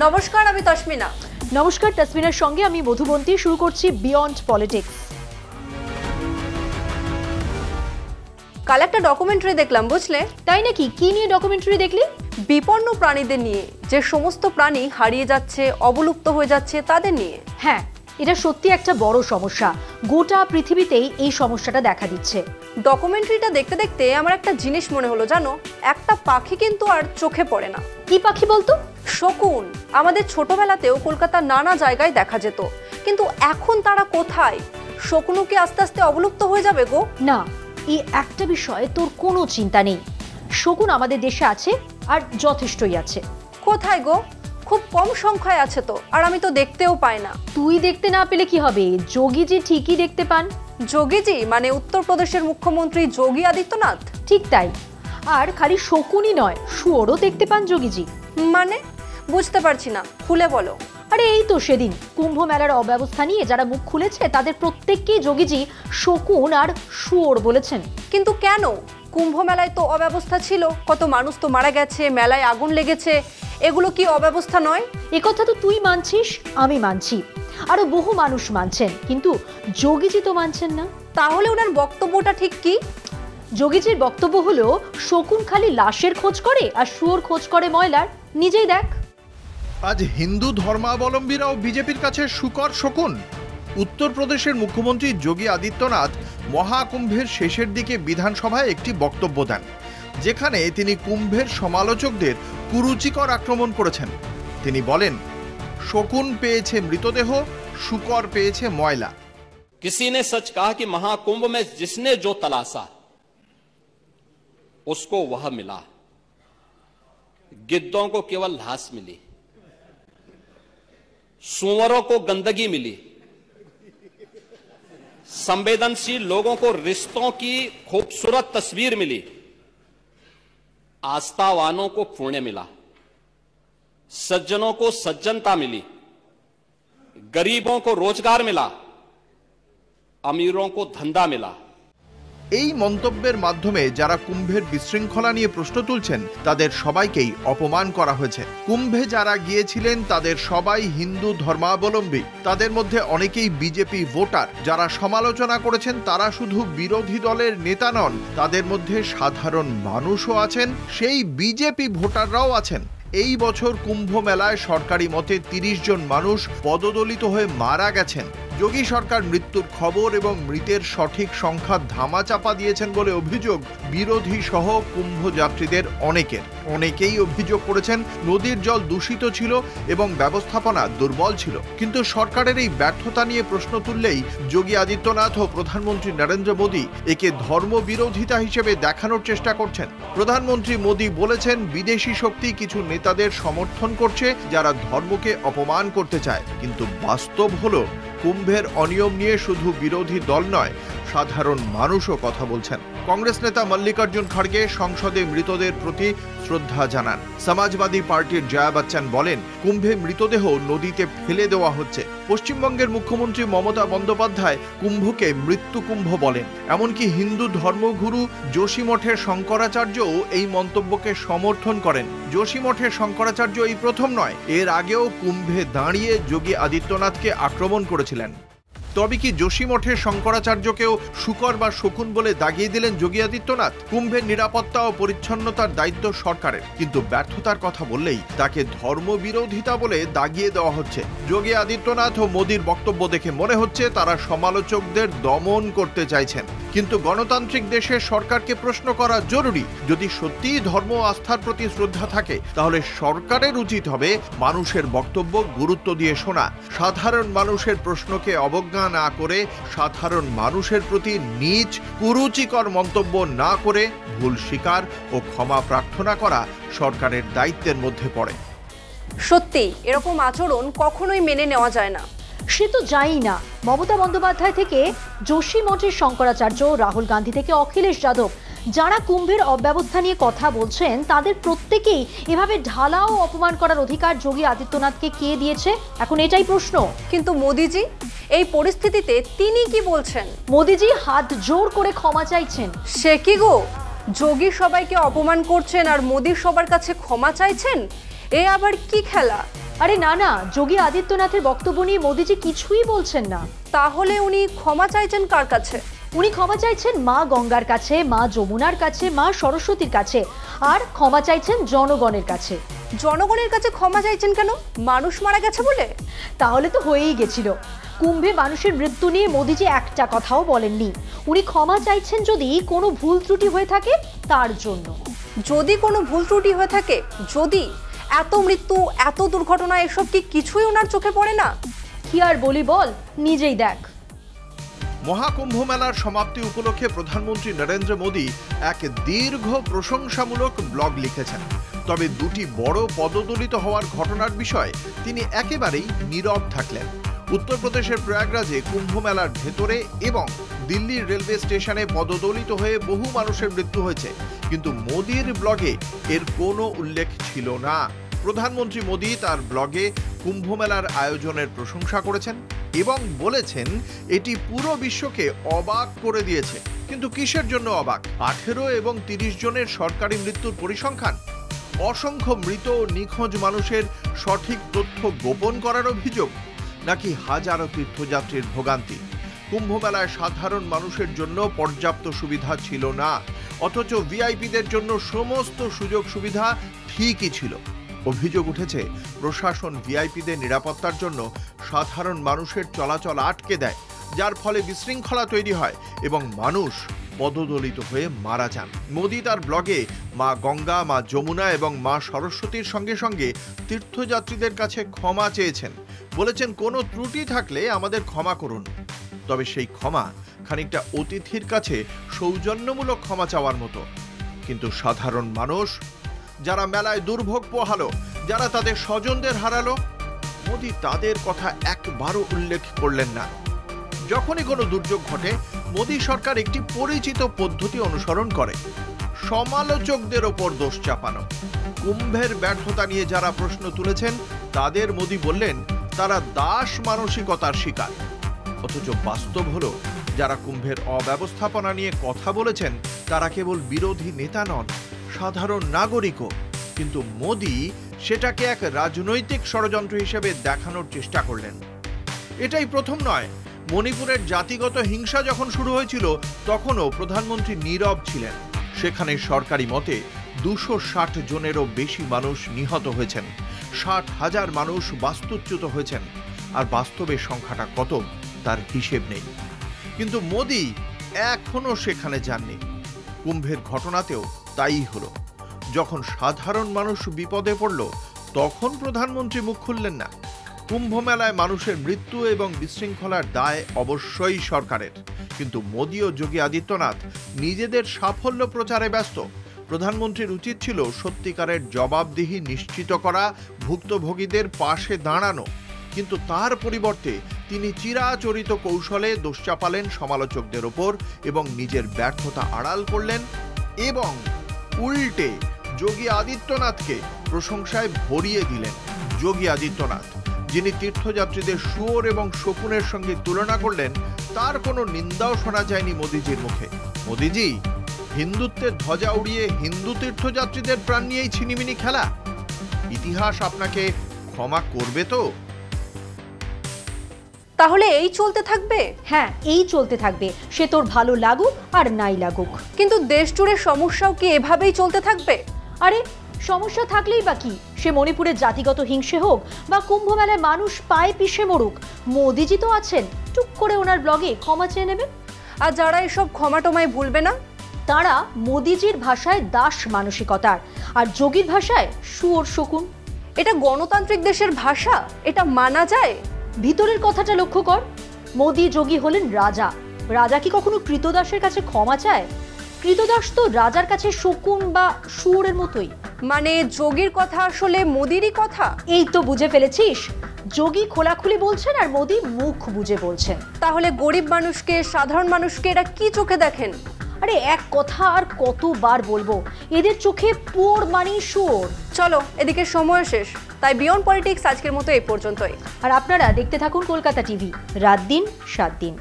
নমস্কার, আমি তসমিনা। নমস্কার, তসমিনার সঙ্গে আমি মধুবন্তী। শুরু করছি বিয়ন্ড পলিটিক্স। কাল একটা ডকুমেন্টারি দেখলাম, বুঝলে? তাই নাকি? কি নিয়ে ডকুমেন্টারি দেখলি? বিপন্ন প্রাণীদের নিয়ে, যে সমস্ত প্রাণী হারিয়ে যাচ্ছে, অবলুপ্ত হয়ে যাচ্ছে, তাদের নিয়ে। হ্যাঁ, এটা সত্যি একটা বড় সমস্যা। গোটা পৃথিবীতেই এই সমস্যাটা দেখা দিচ্ছে। ডকুমেন্টারিটা দেখতে দেখতে আমার একটা জিনিস মনে হলো, জানো, একটা পাখি কিন্তু আর চোখে পড়ে না। কি পাখি বলতো? শকুন। আমাদের ছোটবেলাতেও কলকাতার নানা জায়গায় দেখা যেত, কিন্তু এখন তারা কোথায়? শকুনও কি আস্তে আস্তে অবলুপ্ত হয়ে যাবে গো? না, এই একটা বিষয়ে তোর কোনো চিন্তা নেই। শকুন আমাদের দেশে আছে, আর যথেষ্টই আছে। কোথায় গো? খুব কম সংখ্যায় আছে তো, আর আমি তো দেখতেও পাই না। তুই দেখতে না পেলে কি হবে? যোগীজি ঠিকই দেখতে পান। যোগীজি মানে উত্তরপ্রদেশের মুখ্যমন্ত্রী যোগী আদিত্যনাথ? ঠিক তাই। আর খালি শকুনই নয়, শুয়োরও দেখতে পান যোগীজি। মানে বুঝতে পারছি না, খুলে বলো। আরে এই তো সেদিন কুম্ভ মেলার অব্যবস্থা নিয়ে যারা মুখ খুলেছে তাদের প্রত্যেককেই যোগীজি শকুন আর শুয়োর বলেছেন। কিন্তু কেন? কুম্ভ মেলায় তো অব্যবস্থা ছিল, কত মানুষ তো মারা গেছে, মেলায় আগুন লেগেছে, এগুলো কি অব্যবস্থা নয়? একথা তো তুই মানছিস, আমি মানছি, আরো বহু মানুষ মানছেন, কিন্তু যোগীজি তো মানছেন না। তাহলে ওনার বক্তব্যটা ঠিক কি? যোগীজির বক্তব্য হলো শকুন খালি লাশের খোঁজ করে আর শুয়োর খোঁজ করে ময়লার। নিজেই দেখ। আজ হিন্দু ধর্মাবলম্বীরাও বিজেপির কাছে শুকর শকুন। উত্তরপ্রদেশের মুখ্যমন্ত্রী যোগী আদিত্যনাথ মহাকুম্ভের শেষের দিকে বিধানসভায় একটি বক্তব্য দেন, যেখানে তিনি কুম্ভের সমালোচকদের কুরুচিকর আক্রমণ করেছেন। তিনি বলেন, শকুন পেয়েছে মৃতদেহ, শুকর পেয়েছে ময়লা। किसी ने सच कहा कि महाकुंभ में जिसने जो तलाशा उसको वह मिला। गिद्धों को केवल लाश मिली, सूअरों को गंदगी मिली, संवेदनशील लोगों को रिश्तों की खूबसूरत तस्वीर मिली, आस्थावानों को पुण्य मिला, सज्जनों को सज्जनता मिली, गरीबों को रोजगार मिला, अमीरों को धंधा मिला। এই মন্তব্যের মাধ্যমে যারা কুম্ভের বিশৃঙ্খলা নিয়ে প্রশ্ন তুলছেন তাদের সবাইকেই অপমান করা হয়েছে। কুম্ভে যারা গিয়েছিলেন তাদের সবাই হিন্দু ধর্মাবলম্বী, তাদের মধ্যে অনেকেই বিজেপি ভোটার। যারা সমালোচনা করেছেন তারা শুধু বিরোধী দলের নেতা নন, তাদের মধ্যে সাধারণ মানুষও আছেন, সেই বিজেপি ভোটাররাও আছেন। এই বছর কুম্ভ মেলায় সরকারি মতে 30 জন মানুষ পদদলিত হয়ে মারা গেছেন। যোগী সরকার মৃত্যুর খবর এবং মৃতের সঠিক সংখ্যা ধামাচাপা দিয়েছেন বলে অভিযোগ বিরোধী সহ কুম্ভ যাত্রীদের অনেকের। অনেকেই অভিযোগ করেছেন নদীর জল দূষিত ছিল এবং ব্যবস্থাপনা দুর্বল ছিল। কিন্তু সরকারের এই ব্যর্থতা নিয়ে প্রশ্ন তুললেই যোগী আদিত্যনাথ ও প্রধানমন্ত্রী নরেন্দ্র মোদী একে ধর্মবিরোধিতা হিসেবে দেখানোর চেষ্টা করছেন। প্রধানমন্ত্রী মোদী বলেছেন, বিদেশি শক্তি কিছু নেতাদের সমর্থন করছে যারা ধর্মকে অপমান করতে চায়, কিন্তু বাস্তব হলো কুম্ভের অনিয়ম নিয়ে শুধু বিরোধী দল নয়, সাধারণ মানুষও কথা বলছেন। কংগ্রেস নেতা মল্লিকার্জুন খড়গে সংসদে মৃতদের প্রতি শ্রদ্ধা জানান। সমাজবাদী পার্টির জয়া বচ্চন বলেন, কুম্ভে মৃতদেহ নদীতে ফেলে দেওয়া হচ্ছে। পশ্চিমবঙ্গের মুখ্যমন্ত্রী মমতা বন্দ্যোপাধ্যায় কুম্ভকে মৃত্যু কুম্ভ বলেন। এমনকি হিন্দু ধর্মগুরু যোশীমঠের শঙ্করাচার্যও এই মন্তব্যকে সমর্থন করেন। যোশীমঠের শঙ্করাচার্য এই প্রথম নয়, এর আগেও কুম্ভে দাঁড়িয়ে যোগী আদিত্যনাথকে আক্রমণ করেছিলেন। তবে কি যোশীমঠের শঙ্করাচার্যকেও শুকর বা শকুন বলে দাগিয়ে দিলেন যোগী আদিত্যনাথ? কুম্ভের নিরাপত্তা ও পরিচ্ছন্নতার দায়িত্ব সরকারের, কিন্তু ব্যর্থতার কথা বললেই তাকে ধর্মবিরোধিতা বলে দাগিয়ে দেওয়া হচ্ছে। যোগী আদিত্যনাথ ও মোদীর বক্তব্য দেখে মনে হচ্ছে তারা সমালোচকদের দমন করতে চাইছেন। কিন্তু গণতান্ত্রিক দেশের সরকারকে প্রশ্ন করা জরুরি। যদি সত্যিই ধর্ম আস্থার প্রতি শ্রদ্ধা থাকে, তাহলে সরকারের উচিত হবে মানুষের বক্তব্য গুরুত্ব দিয়ে শোনা, সাধারণ মানুষের প্রশ্নকে অবজ্ঞা না করে, সাধারণ মানুষের প্রতি নীচ কুরুচিকর মন্তব্য না করে ভুল স্বীকার ও ক্ষমা প্রার্থনা করা সরকারের দায়িত্বের মধ্যে পড়ে। সত্যি এরকম আচরণ কখনোই মেনে নেওয়া যায় না। সে তো যাই না, মমতা বন্দ্যোপাধ্যায় থেকে যোশীমঠের শঙ্করাচার্য, রাহুল গান্ধী থেকে অখিলেশ যাদব, যারা কুম্ভের অব্যবস্থা নিয়ে কথা বলছেন তাদের প্রত্যেকেই এভাবে ঢালাও অপমান করার অধিকার যোগী আদিত্যনাথকে কে দিয়েছে? এখন এটাই প্রশ্ন। কিন্তু মোদিজি এই পরিস্থিতিতে তিনি কি বলছেন? মোদিজি হাত জোর করে ক্ষমা চাইছেন। সে কি গো, যোগী সবাইকে অপমান করছেন আর মোদি সবার কাছে ক্ষমা চাইছেন? এ আবার কি খেলা? আরে না না, যোগী আদিত্যনাথের বক্তব্য নিয়ে মোদিজি কিছুই বলছেন না। তাহলে উনি ক্ষমা চাইছেন কার কাছে? উনি ক্ষমা চাইছেন মা গঙ্গার কাছে, মা যমুনার কাছে, মা সরস্বতীর কাছে, আর ক্ষমা চাইছেন জনগণের কাছে। জনগণের কাছে ক্ষমা চাইছেন কেন? মানুষ মারা গেছে বলে? তাহলে তো হয়েই গেছিল। কুম্ভে মানুষের মৃত্যু নিয়ে মোদিজি একটা কথাও বলেননি। উনি ক্ষমা চাইছেন যদি কোনো ভুল ত্রুটি হয়ে থাকে তার জন্য। যদি কোনো ভুল ত্রুটি হয়ে থাকে, যদি এত মৃত্যু, এত দুর্ঘটনা, এসব কি কিছুই ওনার চোখে পড়ে না? কি আর বলি বল, নিজেই দেখ। মহাকুম্ভ মেলার সমাপ্তি উপলক্ষে প্রধানমন্ত্রী নরেন্দ্র মোদী এক দীর্ঘ প্রশংসামূলক ব্লগ লিখেছেন। তবে দুটি বড় পদদলিত হওয়ার ঘটনার বিষয়ে তিনি একেবারেই নীরব থাকলেন। উত্তরপ্রদেশের প্রয়াগরাজে কুম্ভ মেলার ভেতরে এবং দিল্লির রেলওয়ে স্টেশনে পদদলিত হয়ে বহু মানুষের মৃত্যু হয়েছে, কিন্তু মোদীর ব্লগে এর কোনো উল্লেখ ছিল না। প্রধানমন্ত্রী মোদী তার ব্লগে কুম্ভ মেলার আয়োজনের প্রশংসা করেছেন এবং বলেছেন এটি পুরো বিশ্বকে অবাক করে দিয়েছে। কিন্তু কিসের জন্য অবাক? 18 এবং 30 জনের সরকারি মৃত্যুর পরিসংখ্যান, অসংখ্য মৃত নিখোঁজ মানুষের সঠিক তথ্য গোপন করার অভিযোগ, নাকি হাজারো তীর্থযাত্রীর ভোগান্তি? কুম্ভ মেলায় সাধারণ মানুষের জন্য পর্যাপ্ত সুবিধা ছিল না, অথচ ভিআইপিদের জন্য সমস্ত সুযোগ সুবিধা ঠিকই ছিল। অভিযোগ উঠেছে প্রশাসন ভিআইপিদের নিরাপত্তার জন্য সাধারণ মানুষের চলাচল আটকে দেয়, যার ফলে বিশৃঙ্খলা তৈরি হয় এবং মানুষ পদদলিত হয়ে মারা যান। মোদী তার ব্লগে মা গঙ্গা, মা যমুনা এবং মা সরস্বতীর সঙ্গে সঙ্গে তীর্থযাত্রীদের কাছে ক্ষমা চেয়েছেন। বলেছেন, কোনো ত্রুটি থাকলে আমাদের ক্ষমা করুন। তবে সেই ক্ষমা খানিকটা অতিথির কাছে সৌজন্যমূলক ক্ষমা চাওয়ার মতো। কিন্তু সাধারণ মানুষ যারা মেলায় দুর্ভোগ পোহালো, যারা তাদের স্বজনদের হারালো, মোদী তাদের কথা একবারও উল্লেখ করলেন না। যখনই কোনো দুর্যোগ ঘটে, মোদী সরকার একটি পরিচিত পদ্ধতি অনুসরণ করে, সমালোচকদের ওপর দোষ চাপানো। কুম্ভের ব্যর্থতা নিয়ে যারা প্রশ্ন তুলেছেন তাদের মোদী বললেন তারা দাস মানসিকতার শিকার। অথচ বাস্তব হলো, যারা কুম্ভের অব্যবস্থাপনা নিয়ে কথা বলেছেন তারা কেবল বিরোধী নেতা নন, সাধারণ নাগরিকও। কিন্তু মোদী সেটাকে এক রাজনৈতিক ষড়যন্ত্র হিসেবে দেখানোর চেষ্টা করলেন। এটাই প্রথম নয়। মণিপুরের জাতিগত হিংসা যখন শুরু হয়েছিল তখনও প্রধানমন্ত্রী নীরব ছিলেন। সেখানে সরকারি মতে 260 জনেরও বেশি মানুষ নিহত হয়েছেন, 60,000 মানুষ বাস্তুচ্যুত হয়েছেন, আর বাস্তবে সংখ্যাটা কত তার হিসেব নেই। কিন্তু মোদী এখনো সেখানে যাননি। কুম্ভের ঘটনাতেও তাই হলো। যখন সাধারণ মানুষ বিপদে পড়ল তখন প্রধানমন্ত্রী মুখ খুললেন না। কুম্ভ মেলায় মানুষের মৃত্যু এবং বিশৃঙ্খলার দায় অবশ্যই সরকারের, কিন্তু মোদী ও যোগী আদিত্যনাথ নিজেদের সাফল্য প্রচারে ব্যস্ত। প্রধানমন্ত্রীর উচিত ছিল সত্যিকারের জবাবদিহি নিশ্চিত করা, ভুক্তভোগীদের পাশে দাঁড়ানো, কিন্তু তার পরিবর্তে তিনি চিরাচরিত কৌশলে দোষ চাপালেন সমালোচকদের ওপর এবং নিজের ব্যর্থতা আড়াল করলেন এবং উল্টে যোগী আদিত্যনাথকে প্রশংসায় ভরিয়ে দিলেন। যোগী আদিত্যনাথ, যিনি তীর্থযাত্রীদের শুয়োর এবং শকুনের সঙ্গে তুলনা করলেন, তার কোনো নিন্দাও শোনা যায়নি মোদিজির মুখে। মোদিজি, হিন্দুত্বের ধ্বজা উড়িয়ে হিন্দু তীর্থযাত্রীদের প্রাণ নিয়েই ছিনিমিনি খেলা। ইতিহাস আপনাকে ক্ষমা করবে তো? তাহলে এই চলতে থাকবে? হ্যাঁ, এই চলতে থাকবে, সে তোর ভালো লাগুক আর নাই লাগুক। কিন্তু দেশ জুড়ে সমস্যাও কি এভাবেই চলতে থাকবে? আরে সমস্যা থাকলেই বা কি? সে মণিপুরের জাতিগত হিংসে হোক বা কুম্ভ মেলায় মানুষ পায়ে পিষে মরুক, মোদিজি তো আছেন, টুক করে ওনার ব্লগে ক্ষমা চেয়ে নেবেন। আর যারা এসব ক্ষমা টমায় ভুলবে না, তারা মোদিজির ভাষায় দাস মানসিকতার, আর যোগীর ভাষায় শুয়োর শকুন। এটা গণতান্ত্রিক দেশের ভাষা, এটা মানা যায়? ভিতরের কথাটা লক্ষ্য কর। মোদি যোগী হলেন রাজা। রাজা কি কখনো কৃতদাসের কাছে ক্ষমা চায়? কৃতদাস তো রাজার কাছে শকুন বা শুয়োরের মতোই। মানে যোগীর কথা আসলে মোদিরই কথা? এই তো বুঝে ফেলেছিস। যোগী খোলাখুলি বলছেন আর মোদি মুখ বুঝে বলছেন। তাহলে গরিব মানুষকে, সাধারণ মানুষকে এরা কি চোখে দেখেন? আরে এক কথা আর কতবার বলবো, এদের চোখে পোর মানে শুয়োর। চলো, এদিকে সময় শেষ, তাই বিয়ন্ড পলিটিক্স আজকের মতো এই পর্যন্তই। আর আপনারা দেখতে থাকুন কলকাতা টিভি, রাত দিন 7 দিন।